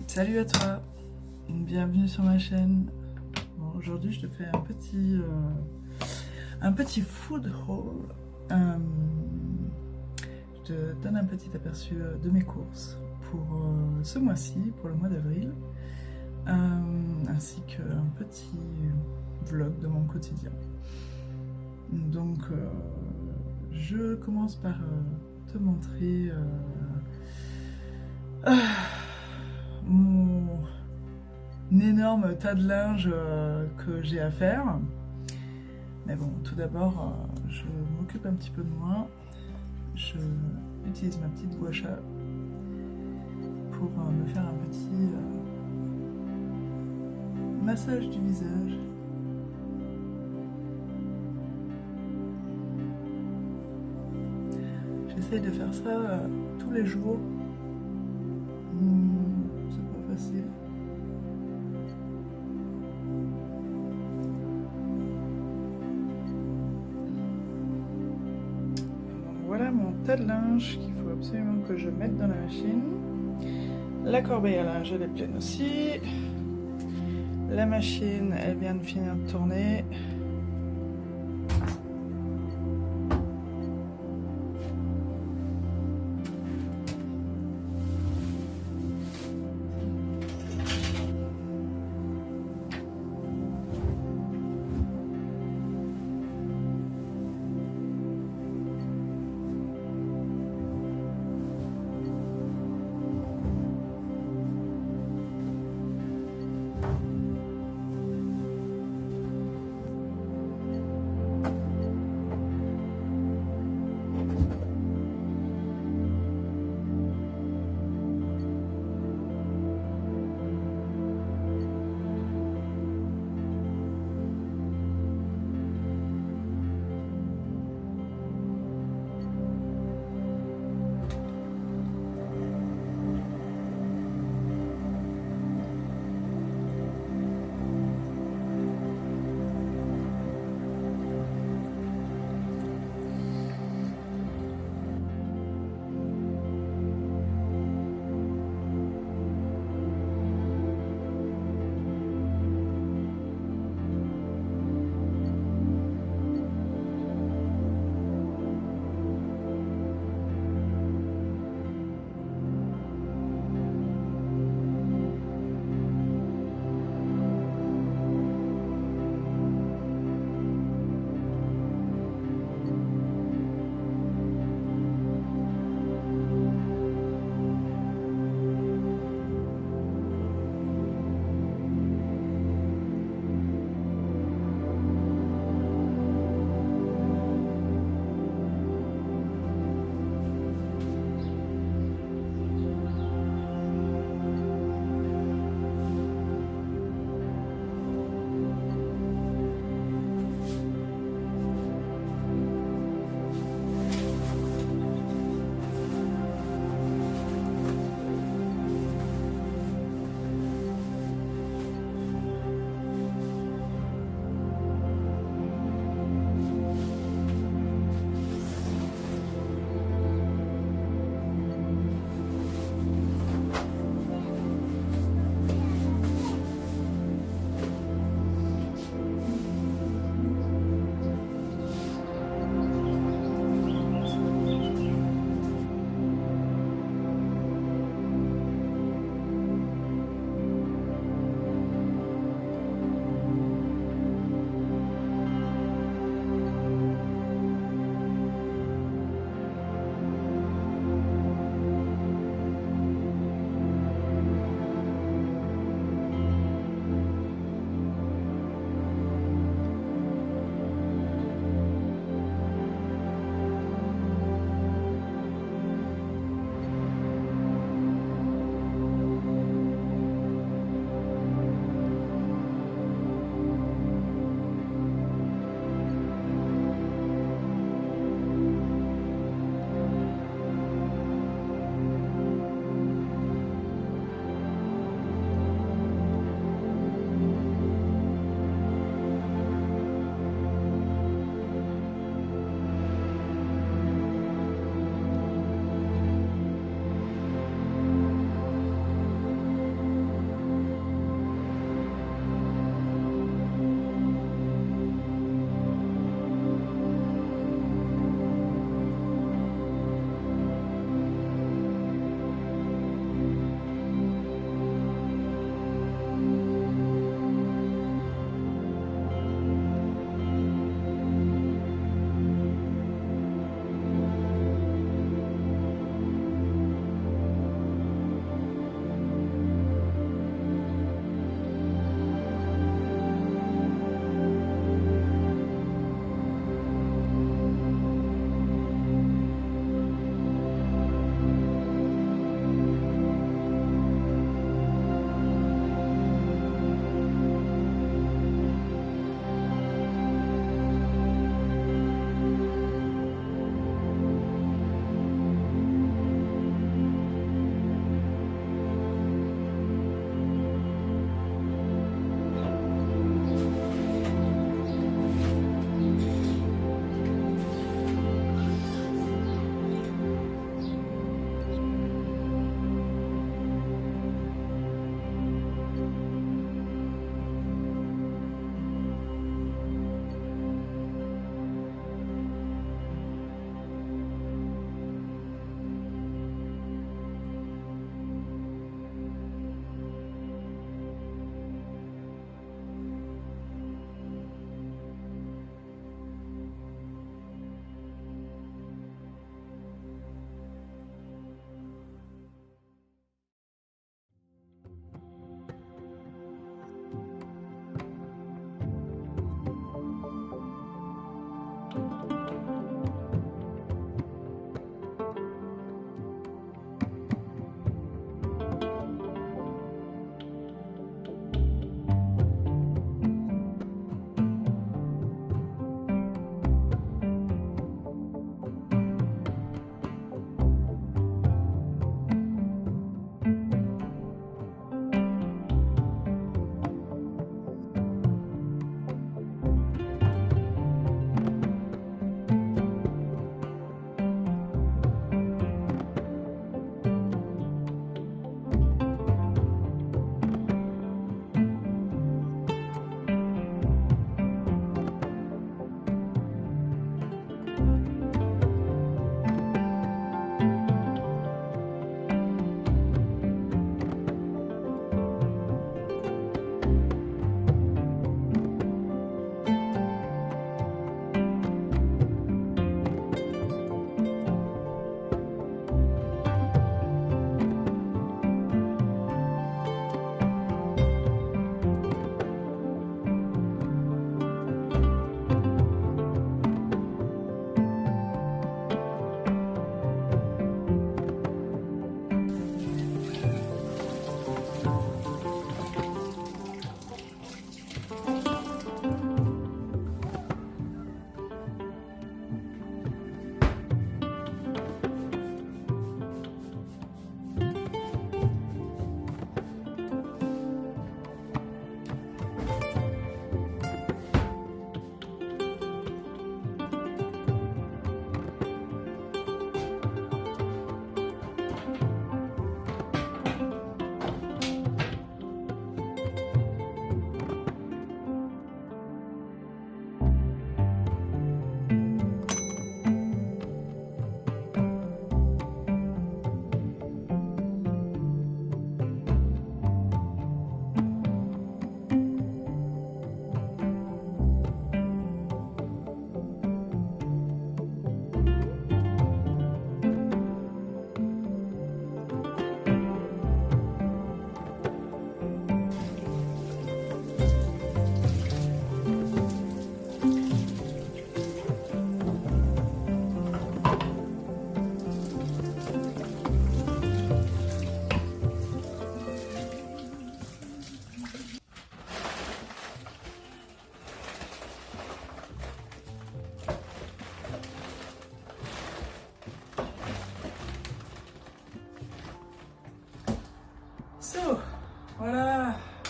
Salut à toi, bienvenue sur ma chaîne. Bon, aujourd'hui je te fais un petit food haul. Je te donne un petit aperçu de mes courses pour ce mois-ci, pour le mois d'avril, ainsi qu'un petit vlog de mon quotidien. Donc je commence par te montrer mon énorme tas de linge que j'ai à faire. Mais bon, tout d'abord, je m'occupe un petit peu de moi. Je utilise ma petite gua sha pour me faire un petit massage du visage. J'essaye de faire ça tous les jours. C'est pas facile. Donc voilà mon tas de linge qu'il faut absolument que je mette dans la machine. La corbeille à linge elle est pleine aussi. La machine elle vient de finir de tourner.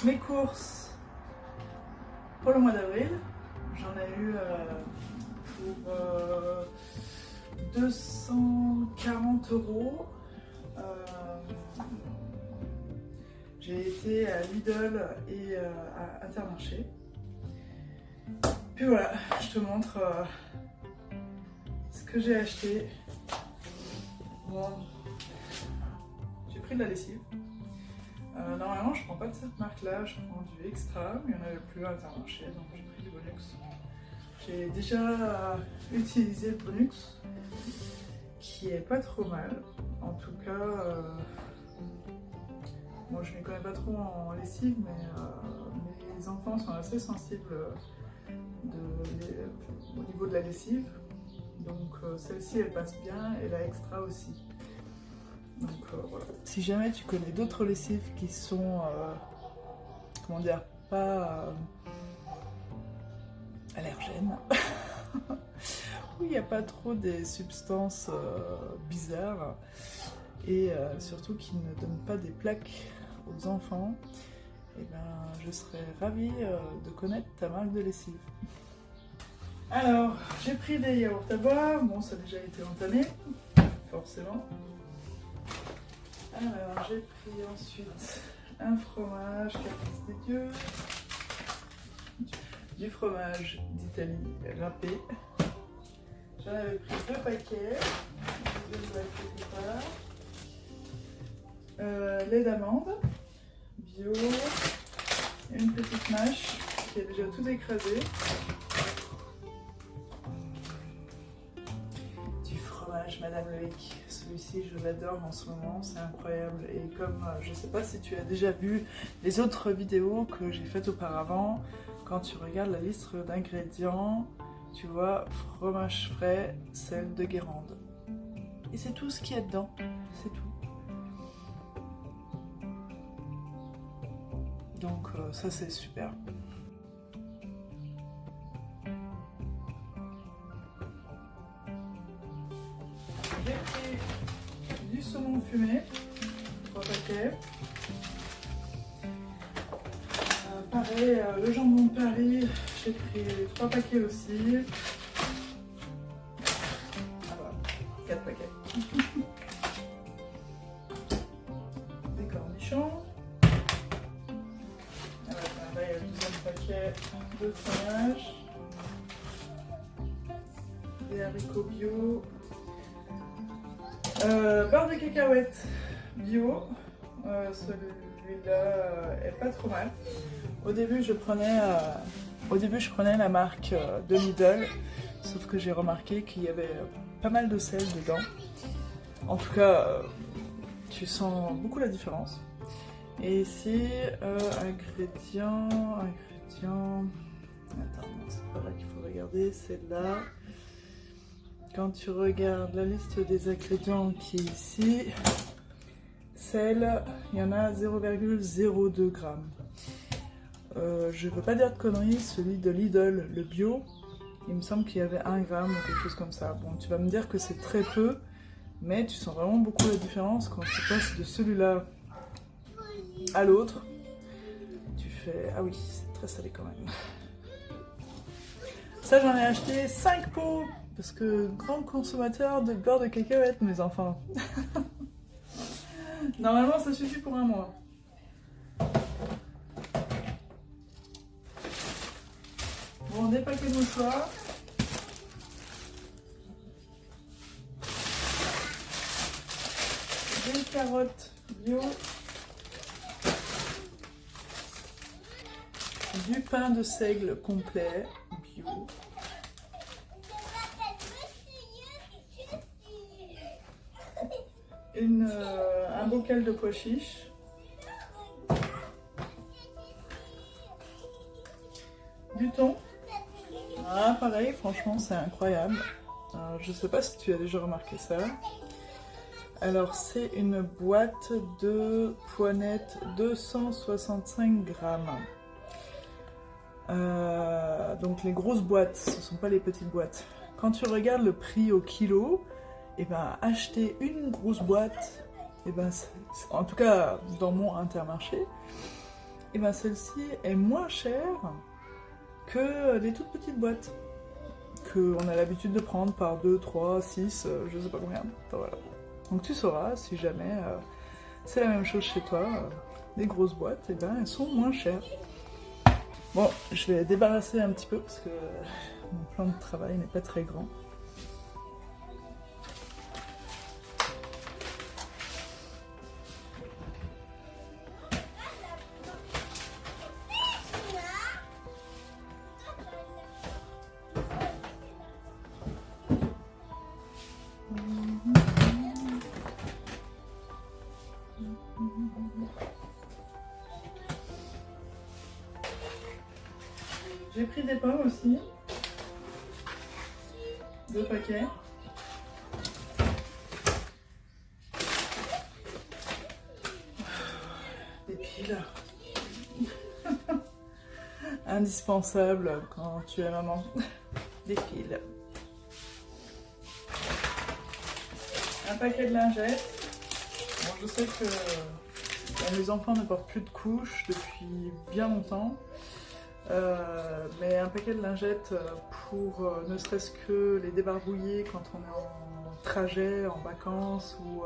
mes courses pour le mois d'avril. J'en ai eu pour 240 €. J'ai été à Lidl et à Intermarché. Puis voilà, je te montre ce que j'ai acheté. Bon, j'ai pris de la lessive. Normalement, je prends pas de cette marque-là, je prends du Extra, mais il n'y en avait plus à Intermarché, donc j'ai pris du Bonux. J'ai déjà utilisé le Bonux, qui est pas trop mal. En tout cas, moi je ne m'y connais pas trop en lessive, mais mes enfants sont assez sensibles au niveau de la lessive. Donc celle-ci elle passe bien et la Extra aussi. Donc voilà. Si jamais tu connais d'autres lessives qui sont, comment dire, pas allergènes, où il n'y a pas trop des substances bizarres et surtout qui ne donnent pas des plaques aux enfants, et ben, je serais ravie de connaître ta marque de lessive. Alors, j'ai pris des yaourts à boire, bon ça a déjà été entamé, forcément. Alors, j'ai pris ensuite un fromage Caprice des dieux, du fromage d'Italie râpé. J'en avais pris 2 paquets, lait d'amande, bio, une petite mâche qui est déjà tout écrasé. Madame Loïc, celui-ci je l'adore en ce moment, c'est incroyable. Et comme je sais pas si tu as déjà vu les autres vidéos que j'ai faites auparavant, quand tu regardes la liste d'ingrédients, tu vois fromage frais, sel de Guérande. Et c'est tout ce qu'il y a dedans, c'est tout. Donc ça c'est super. J'ai pris du saumon fumé, 3 paquets. Pareil, le jambon de Paris, j'ai pris 3 paquets aussi. Ah voilà, 4 paquets. Des cornichons. Voilà, pareil, le deuxième paquet de fromage. Des haricots bio. Beurre de cacahuète bio, celui-là est pas trop mal. Au début je prenais la marque de Lidl, sauf que j'ai remarqué qu'il y avait pas mal de sel dedans. En tout cas, tu sens beaucoup la différence. Et ici, ingrédients... Attends, c'est pas là qu'il faut regarder, c'est là. Quand tu regardes la liste des ingrédients qui est ici, sel, il y en a 0,02 g. Je ne veux pas dire de conneries, celui de Lidl, le bio, il me semble qu'il y avait 1 g ou quelque chose comme ça. Bon, tu vas me dire que c'est très peu, mais tu sens vraiment beaucoup la différence quand tu passes de celui-là à l'autre. Tu fais, ah oui, c'est très salé quand même. Ça, j'en ai acheté 5 pots. Parce que grand consommateur de beurre de cacahuète, mes enfants. Normalement, ça suffit pour un mois. Bon, des paquets de mouchoirs. Des carottes bio. Du pain de seigle complet bio. Un bocal de pois chiches, du thon. Ah, pareil, franchement, c'est incroyable. Je sais pas si tu as déjà remarqué ça. Alors, c'est une boîte de pois nets 265 grammes. Donc, les grosses boîtes, ce ne sont pas les petites boîtes. Quand tu regardes le prix au kilo, et ben acheter une grosse boîte, et ben en tout cas dans mon Intermarché, et ben celle-ci est moins chère que les toutes petites boîtes qu'on a l'habitude de prendre par 2, 3, 6, je sais pas combien. Enfin, voilà. Donc tu sauras, si jamais c'est la même chose chez toi, les grosses boîtes, et ben elles sont moins chères. Bon, je vais débarrasser un petit peu parce que mon plan de travail n'est pas très grand. J'ai pris des pommes aussi, 2 paquets. Des piles. Indispensable quand tu es maman. Des piles. Un paquet de lingettes. Bon, je sais que les enfants ne portent plus de couches depuis bien longtemps. Mais un paquet de lingettes pour ne serait-ce que les débarbouiller quand on est en trajet, en vacances ou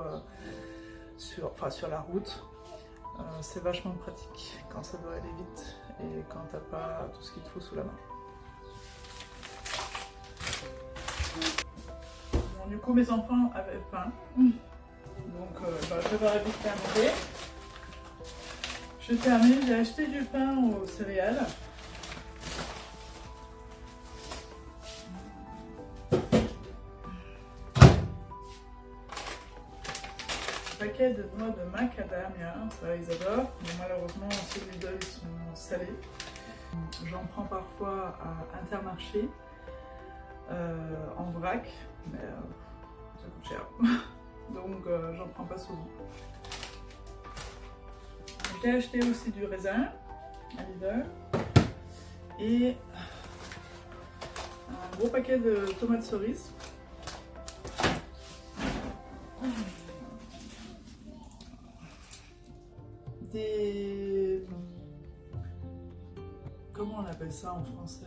sur la route, c'est vachement pratique quand ça doit aller vite et quand t'as pas tout ce qu'il te faut sous la main. Bon, du coup mes enfants avaient faim, donc je leur ai vite fait à manger. Je termine, j'ai acheté du pain aux céréales. Paquet de noix de macadamia, ça ils adorent, mais malheureusement ceux de Lidl ils sont salés. J'en prends parfois à Intermarché, en vrac, mais ça coûte cher, donc j'en prends pas souvent. J'ai acheté aussi du raisin à Lidl et un gros paquet de tomates cerises. Comment on appelle ça en français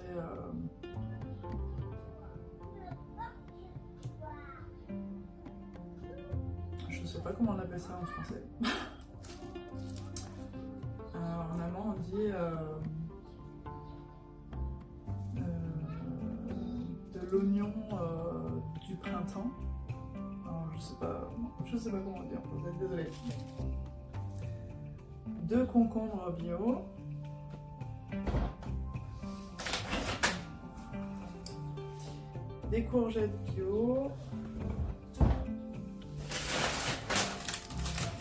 je sais pas comment on appelle ça en français. En allemand on dit de l'oignon du printemps. Alors, je sais pas comment dire en français, désolée. 2 concombres bio. Des courgettes bio.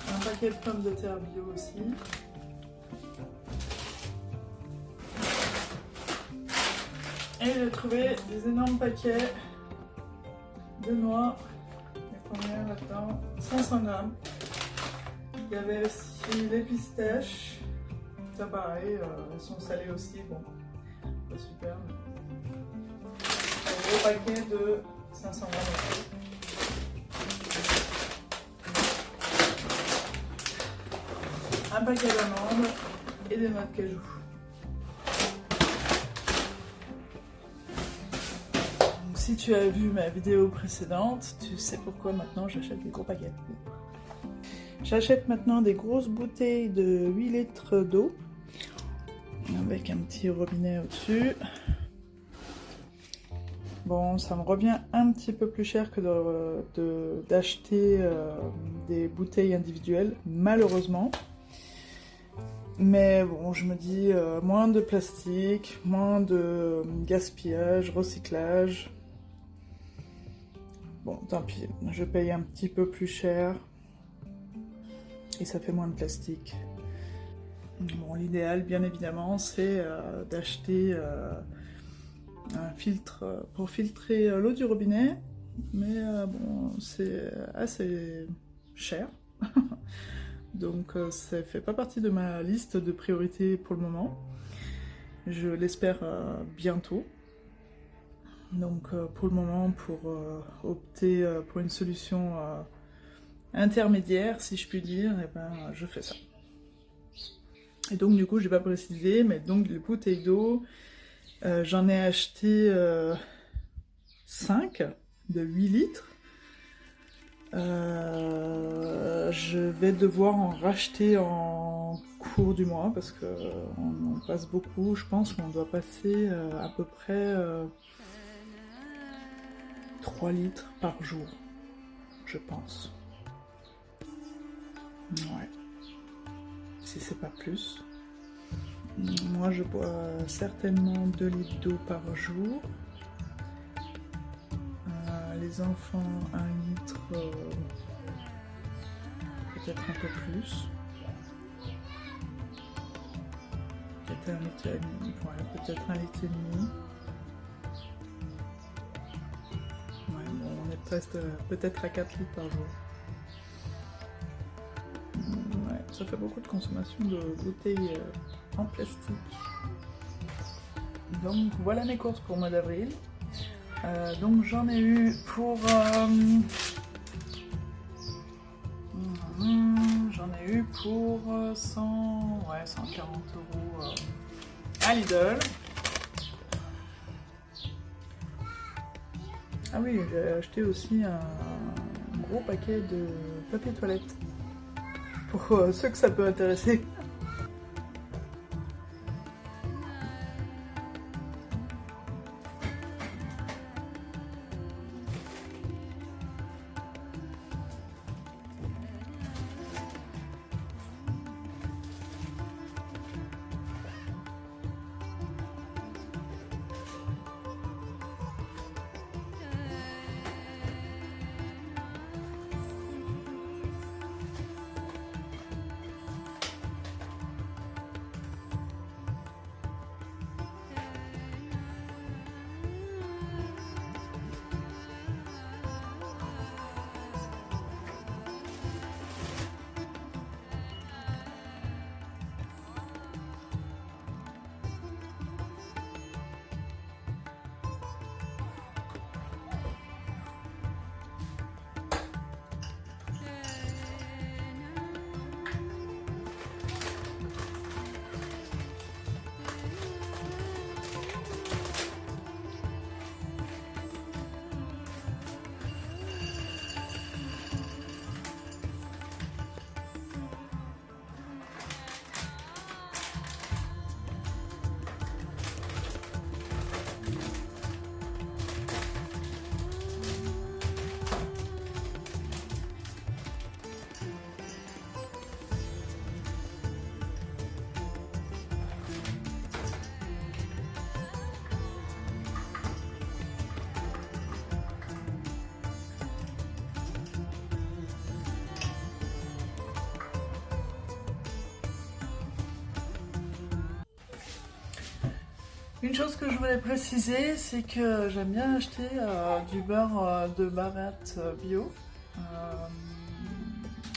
Un paquet de pommes de terre bio aussi. Et j'ai trouvé des énormes paquets de noix. Il y a combien là-dedans? 500 grammes. Il y avait aussi les pistaches. Ça pareil, elles sont salées aussi. Bon, pas super. Mais... un gros paquet de 500 grammes aussi. Un paquet d'amandes et des noix de cajou. Donc, si tu as vu ma vidéo précédente, tu sais pourquoi maintenant j'achète des gros paquets. J'achète maintenant des grosses bouteilles de 8 litres d'eau avec un petit robinet au-dessus. Bon, ça me revient un petit peu plus cher que d'acheter des bouteilles individuelles, malheureusement. Mais bon, je me dis moins de plastique, moins de gaspillage, recyclage. Bon, tant pis, je paye un petit peu plus cher et ça fait moins de plastique. Bon, l'idéal, bien évidemment, c'est d'acheter un filtre pour filtrer l'eau du robinet, mais bon, c'est assez cher. Donc ça fait pas partie de ma liste de priorités pour le moment. Je l'espère bientôt. Donc pour le moment, pour opter pour une solution intermédiaire, si je puis dire, eh ben, je fais ça. Et donc du coup j'ai pas précisé, mais donc les bouteilles d'eau, j'en ai acheté 5 de 8 litres. Je vais devoir en racheter en cours du mois parce que on passe beaucoup. Je pense qu'on doit passer à peu près 3 litres par jour, je pense. Ouais. Si c'est pas plus. Moi je bois certainement 2 litres d'eau par jour. Les enfants 1 litre, peut-être un peu plus. Peut-être 1 litre et demi. Ouais, peut-être 1 litre et demi. Ouais, bon, on est presque peut-être à 4 litres par jour. Ouais, ça fait beaucoup de consommation de bouteilles en plastique. Donc voilà mes courses pour le mois d'avril. Donc j'en ai eu pour 140 € à Lidl. Ah oui, j'ai acheté aussi un gros paquet de papier toilette pour ceux que ça peut intéresser. Une chose que je voulais préciser, c'est que j'aime bien acheter du beurre de Baratte bio.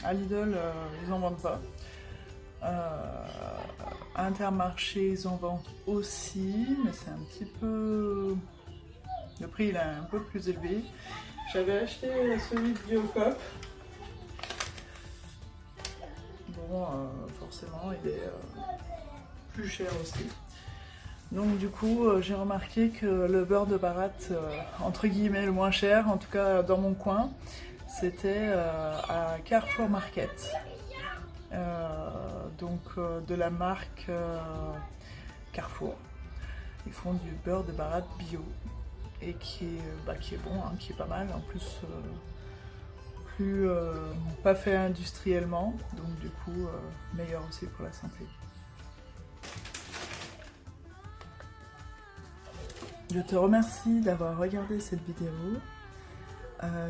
À Lidl, ils en vendent pas. À Intermarché, ils en vendent aussi, mais c'est un petit peu... Le prix il est un peu plus élevé. J'avais acheté celui de Biocop. Bon, forcément, il est plus cher aussi. Donc du coup, j'ai remarqué que le beurre de Baratte, entre guillemets le moins cher, en tout cas dans mon coin, c'était à Carrefour Market. Donc de la marque Carrefour. Ils font du beurre de Baratte bio et qui est bon, hein, qui est pas mal. En plus, plus pas fait industriellement, donc du coup meilleur aussi pour la santé. Je te remercie d'avoir regardé cette vidéo.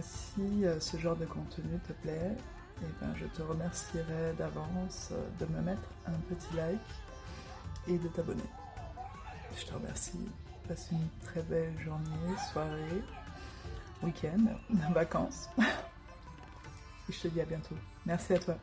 Si ce genre de contenu te plaît, eh ben, je te remercierai d'avance de me mettre un petit like et de t'abonner. Je te remercie. Passe une très belle journée, soirée, week-end, vacances. Et je te dis à bientôt. Merci à toi.